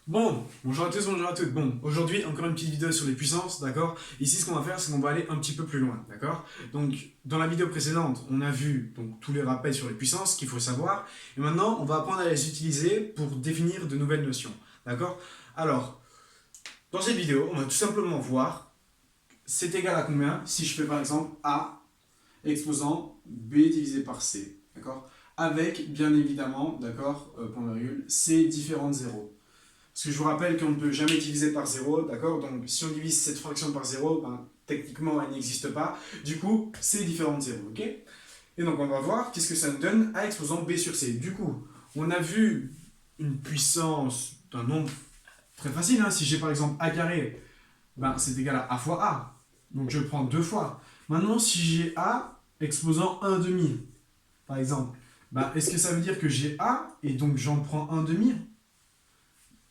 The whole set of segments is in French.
Bon, bonjour à tous, bonjour à toutes. Bon, aujourd'hui, encore une petite vidéo sur les puissances, d'accord? Ici, ce qu'on va faire, c'est qu'on va aller un petit peu plus loin, d'accord? Donc, dans la vidéo précédente, on a vu donc, tous les rappels sur les puissances qu'il faut savoir. Et maintenant, on va apprendre à les utiliser pour définir de nouvelles notions, d'accord? Alors, dans cette vidéo, on va tout simplement voir c'est égal à combien si je fais par exemple A exposant B divisé par C, d'accord? Avec, bien évidemment, d'accord, point virgule, C différents de 0. Parce que je vous rappelle qu'on ne peut jamais diviser par 0, d'accord? Donc si on divise cette fraction par 0, ben, techniquement elle n'existe pas. Du coup, c'est différent de 0, ok? Et donc on va voir qu'est-ce que ça nous donne A exposant B sur C. Du coup, on a vu une puissance d'un nombre très facile. Hein. Si j'ai par exemple A carré, ben, c'est égal à A fois A. Donc je prends deux fois. Maintenant, si j'ai A exposant 1 demi, par exemple, ben, est-ce que ça veut dire que j'ai A et donc j'en prends 1 demi?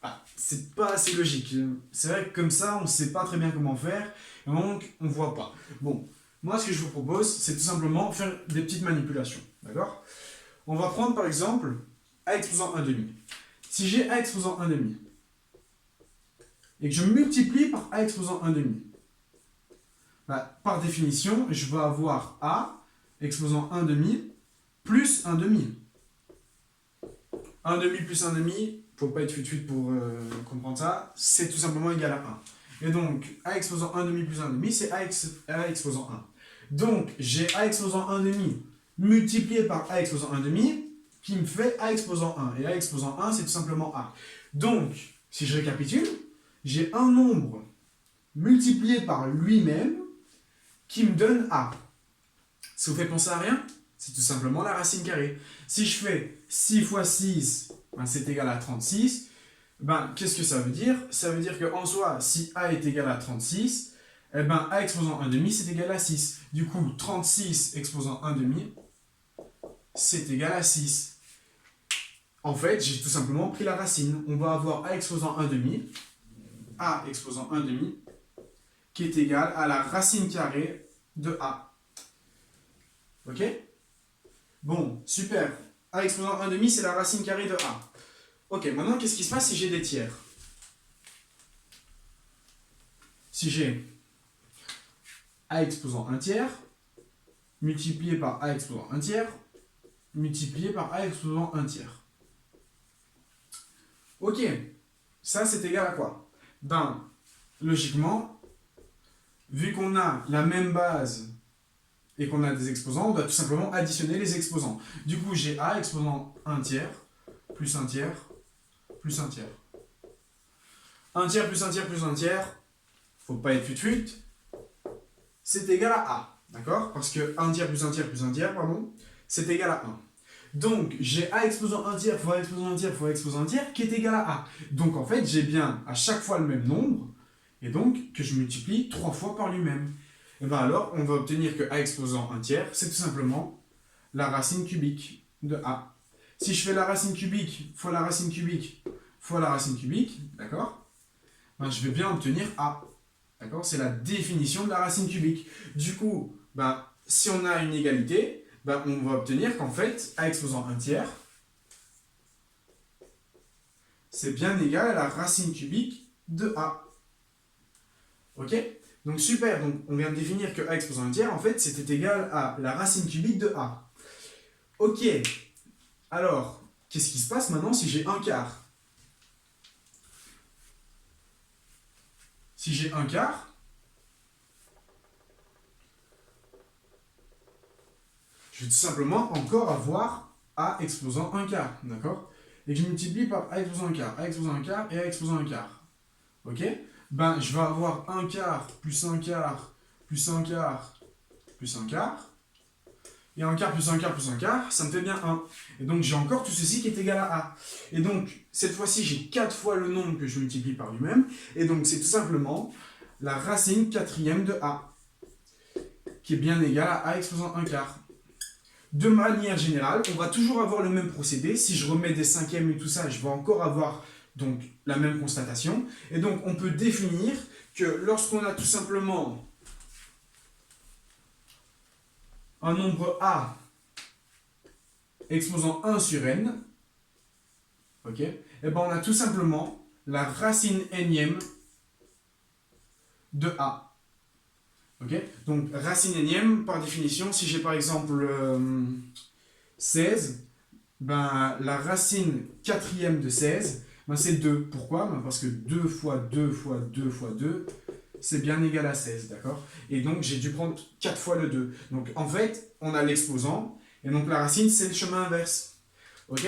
Ah, c'est pas assez logique. C'est vrai que comme ça, on ne sait pas très bien comment faire, et donc on ne voit pas. Bon, moi ce que je vous propose, c'est tout simplement faire des petites manipulations. D'accord? On va prendre par exemple A exposant 1 demi. Si j'ai A exposant 1 demi, et que je multiplie par A exposant 1 demi, bah, par définition, je vais avoir A exposant 1 demi plus 1 demi. 1 demi plus 1 demi, faut pas être fut pour comprendre ça, c'est tout simplement égal à 1. Et donc, A exposant 1 demi plus 1 demi, c'est A exposant 1. Donc, j'ai A exposant 1 demi multiplié par A exposant 1 demi, qui me fait A exposant 1. Et A exposant 1, c'est tout simplement A. Donc, si je récapitule, j'ai un nombre multiplié par lui-même qui me donne A. Ça vous fait penser à rien? C'est tout simplement la racine carrée. Si je fais 6 fois 6, ben c'est égal à 36. Ben, qu'est-ce que ça veut dire? Ça veut dire qu'en soi, si A est égal à 36, eh ben, A exposant 1 demi, c'est égal à 6. Du coup, 36 exposant 1 demi, c'est égal à 6. En fait, j'ai tout simplement pris la racine. On va avoir A exposant 1 demi, A exposant 1 demi, qui est égal à la racine carrée de A. Ok? Bon, super. A exposant 1 demi, c'est la racine carrée de A. Ok, maintenant, qu'est-ce qui se passe si j'ai des tiers? Si j'ai A exposant 1 tiers, multiplié par A exposant 1 tiers, multiplié par A exposant 1 tiers. Ok, ça c'est égal à quoi? Ben, logiquement, vu qu'on a la même base et qu'on a des exposants, on doit tout simplement additionner les exposants. Du coup, j'ai A exposant 1 tiers, plus 1 tiers, plus 1 tiers. 1 tiers plus 1 tiers plus 1 tiers, faut pas être fut-fut, c'est égal à A. D'accord? Parce que 1 tiers plus 1 tiers plus 1 tiers, pardon, c'est égal à 1. Donc, j'ai A exposant 1 tiers fois A exposant 1 tiers fois A exposant 1 tiers qui est égal à A. Donc, en fait, j'ai bien à chaque fois le même nombre, et donc que je multiplie 3 fois par lui-même. Et bien alors, on va obtenir que A exposant 1 tiers, c'est tout simplement la racine cubique de A. Si je fais la racine cubique fois la racine cubique fois la racine cubique, d'accord, ben, je vais bien obtenir A. D'accord? C'est la définition de la racine cubique. Du coup, ben, si on a une égalité, ben, on va obtenir qu'en fait, A exposant 1 tiers, c'est bien égal à la racine cubique de A. Ok? Donc super, donc on vient de définir que A exposant 1 tiers, en fait, c'était égal à la racine cubique de A. Ok, alors, qu'est-ce qui se passe maintenant si j'ai 1 quart? Si j'ai 1 quart, je vais tout simplement encore avoir A exposant 1 quart, d'accord? Et que je multiplie par A exposant 1 quart, A exposant 1 quart et A exposant 1 quart. Ok? Ben, je vais avoir 1 quart plus 1 quart plus 1 quart plus 1 quart. Et 1 quart plus 1 quart plus 1 quart, ça me fait bien 1. Et donc j'ai encore tout ceci qui est égal à A. Et donc, cette fois-ci, j'ai 4 fois le nombre que je multiplie par lui-même. Et donc, c'est tout simplement la racine quatrième de A, qui est bien égale à A exposant 1 quart. De manière générale, on va toujours avoir le même procédé. Si je remets des cinquièmes et tout ça, je vais encore avoir donc la même constatation. Et donc, on peut définir que lorsqu'on a tout simplement un nombre A exposant 1 sur n, ok, et ben on a tout simplement la racine énième de A. Ok? Donc, racine énième, par définition, si j'ai par exemple 16, ben, la racine quatrième de 16, ben, c'est 2. Pourquoi? Ben, parce que 2 fois 2 fois 2 fois 2, c'est bien égal à 16, d'accord? Et donc, j'ai dû prendre 4 fois le 2. Donc, en fait, on a l'exposant, et donc la racine, c'est le chemin inverse. Ok?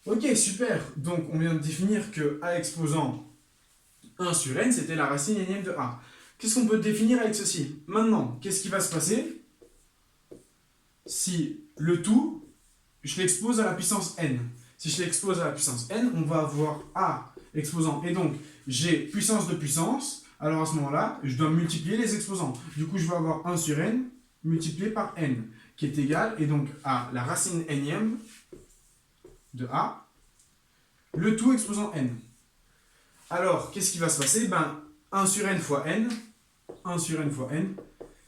Ok, super. Donc, on vient de définir que A exposant 1 sur n, c'était la racine énième de A. Qu'est-ce qu'on peut définir avec ceci? Maintenant, qu'est-ce qui va se passer si le tout, je l'expose à la puissance n? Si je l'expose à la puissance n, on va avoir A exposant. Et donc, j'ai puissance de puissance. Alors à ce moment-là, je dois multiplier les exposants. Du coup, je vais avoir 1 sur n multiplié par n, qui est égal, et donc à la racine énième de A, le tout exposant n. Alors, qu'est-ce qui va se passer? Ben, 1 sur n fois n, 1 sur n fois n,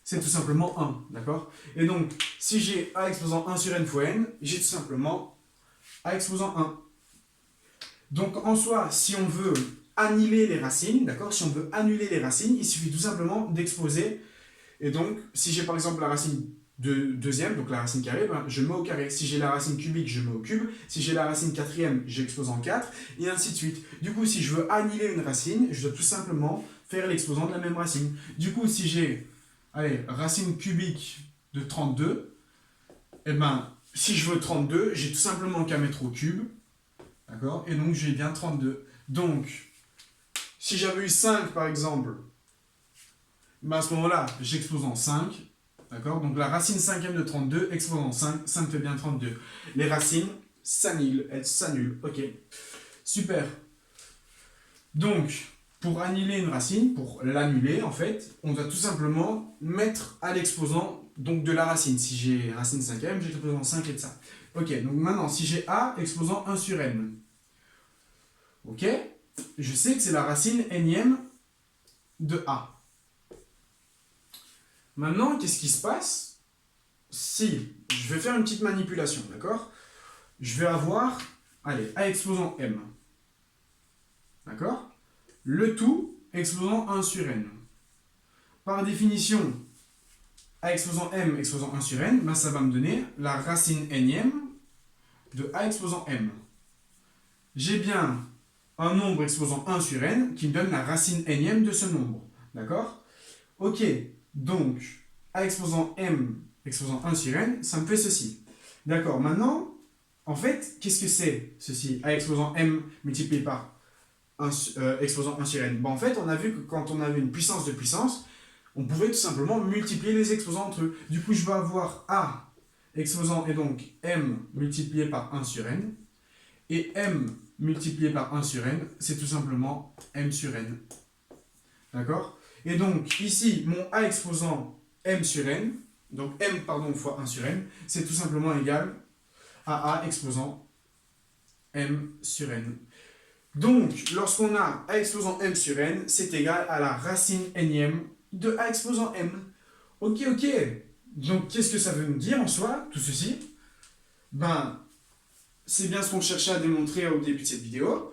c'est tout simplement 1, d'accord? Et donc, si j'ai A exposant 1 sur n fois n, j'ai tout simplement A exposant 1. Donc, en soi, si on veut annuler les racines, d'accord? Si on veut annuler les racines, il suffit tout simplement d'exposer. Et donc, si j'ai par exemple la racine de deuxième, donc la racine carrée, ben, je mets au carré. Si j'ai la racine cubique, je mets au cube. Si j'ai la racine quatrième, j'expose en 4, et ainsi de suite. Du coup, si je veux annuler une racine, je dois tout simplement faire l'exposant de la même racine. Du coup, si j'ai, allez, racine cubique de 32, et ben, si je veux 32, j'ai tout simplement qu'à mettre au cube, d'accord? Et donc, j'ai bien 32. Donc, si j'avais eu 5, par exemple, ben à ce moment-là, j'expose en 5. D'accord? Donc la racine cinquième de 32, exposant 5, 5 fait bien 32. Les racines s'annulent, elles s'annulent. Ok. Super. Donc, pour annuler une racine, pour l'annuler, en fait, on doit tout simplement mettre à l'exposant donc de la racine. Si j'ai racine cinquième, j'ai l'exposant 5 et de ça. Ok, donc maintenant, si j'ai A exposant 1 sur n, ok, je sais que c'est la racine énième de A. Maintenant, qu'est-ce qui se passe si je vais faire une petite manipulation, d'accord? Je vais avoir, allez, A exposant m, d'accord? Le tout exposant 1 sur n. Par définition, A exposant m exposant 1 sur n, ben ça va me donner la racine énième de A exposant m. J'ai bien un nombre exposant 1 sur n qui me donne la racine énième de ce nombre, d'accord? Ok, donc A exposant m exposant 1 sur n, ça me fait ceci. D'accord, maintenant, en fait, qu'est-ce que c'est ceci? A exposant m multiplié par 1, exposant 1 sur n. Bon, en fait, on a vu que quand on avait une puissance de puissance, on pouvait tout simplement multiplier les exposants entre eux. Du coup, je vais avoir A exposant, et donc m multiplié par 1 sur n, et m multiplié par 1 sur n, c'est tout simplement m sur n. D'accord? Et donc, ici, mon A exposant m sur n, donc m, pardon, fois 1 sur n, c'est tout simplement égal à A exposant m sur n. Donc, lorsqu'on a A exposant m sur n, c'est égal à la racine énième de A exposant m. Ok, ok. Donc, qu'est-ce que ça veut nous dire en soi, tout ceci? Ben, c'est bien ce qu'on cherchait à démontrer au début de cette vidéo.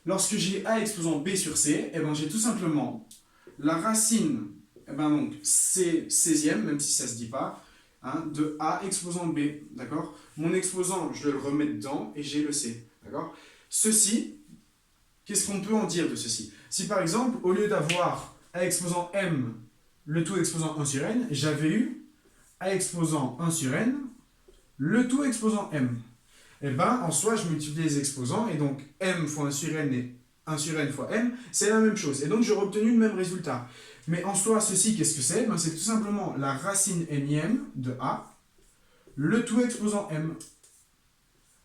Lorsque j'ai A exposant b sur c, eh ben, j'ai tout simplement la racine, eh ben, donc, c 16e, même si ça ne se dit pas, hein, de A exposant b, d'accord? Mon exposant, je le remets dedans et j'ai le c, d'accord? Ceci, qu'est-ce qu'on peut en dire de ceci? Si par exemple, au lieu d'avoir A exposant m, le tout exposant 1 sur n, j'avais eu A exposant 1 sur n, le tout exposant m. Et bien, en soi, je multiplie les exposants, et donc m fois 1 sur n et 1 sur n fois m, c'est la même chose. Et donc, j'aurais obtenu le même résultat. Mais en soi, ceci, qu'est-ce que c'est? Ben, c'est tout simplement la racine énième de A, le tout exposant m.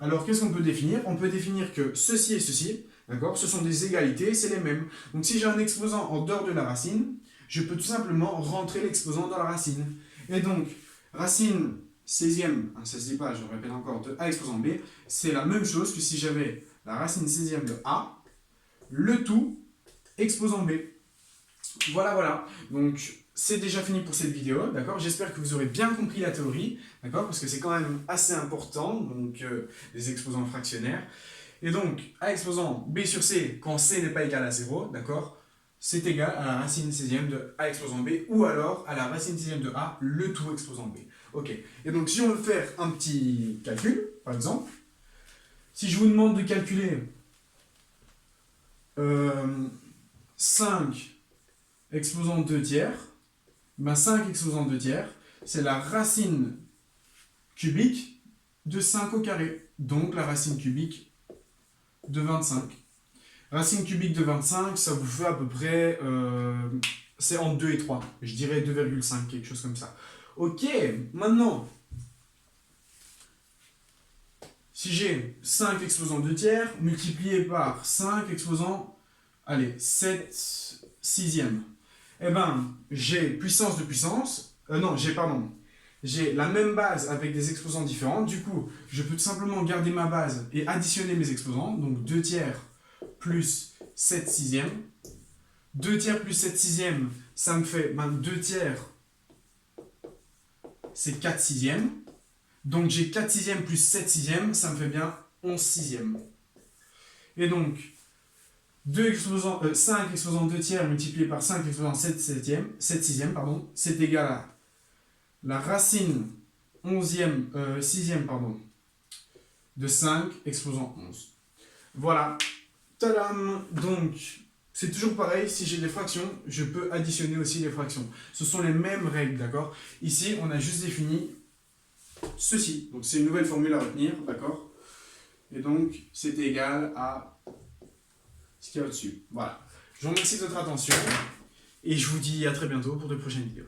Alors, qu'est-ce qu'on peut définir? On peut définir que ceci et ceci, d'accord, ce sont des égalités, c'est les mêmes. Donc, si j'ai un exposant en dehors de la racine, je peux tout simplement rentrer l'exposant dans la racine. Et donc, racine 16e, ça se dit pas, je le répète encore, de A exposant B, c'est la même chose que si j'avais la racine 16e de A, le tout exposant B. Voilà, voilà. Donc, c'est déjà fini pour cette vidéo, d'accord? J'espère que vous aurez bien compris la théorie, d'accord? Parce que c'est quand même assez important, donc les exposants fractionnaires. Et donc, A exposant B sur C, quand C n'est pas égal à 0, d'accord, c'est égal à la racine sixième de A exposant B, ou alors à la racine sixième de A, le tout exposant B. Ok, et donc si on veut faire un petit calcul, par exemple, si je vous demande de calculer 5 exposant 2 tiers, ben 5 exposant 2 tiers, c'est la racine cubique de 5 au carré, donc la racine cubique de 25. Racine cubique de 25, ça vous fait à peu près, c'est entre 2 et 3, je dirais 2,5, quelque chose comme ça. Ok, maintenant, si j'ai 5 exposant 2 tiers, multiplié par 5 exposant, allez, 7 sixièmes, eh ben, j'ai puissance de puissance, j'ai la même base avec des exposants différents, du coup, je peux tout simplement garder ma base et additionner mes exposants, donc 2 tiers plus 7 sixièmes. 2 tiers plus 7 sixièmes, ça me fait 2 tiers, c'est 4 sixièmes. Donc j'ai 4 sixièmes plus 7 sixièmes, ça me fait bien 11 sixièmes. Et donc, 5 exposant 2 tiers multiplié par 5 exposant 7 sixièmes, c'est égal à la racine 6e de 5 exposant 11. Voilà. Tadam! Donc, c'est toujours pareil, si j'ai des fractions, je peux additionner aussi les fractions. Ce sont les mêmes règles, d'accord? Ici, on a juste défini ceci. Donc, c'est une nouvelle formule à retenir, d'accord? Et donc, c'est égal à ce qu'il y a au-dessus. Voilà. Je vous remercie de votre attention et je vous dis à très bientôt pour de prochaines vidéos.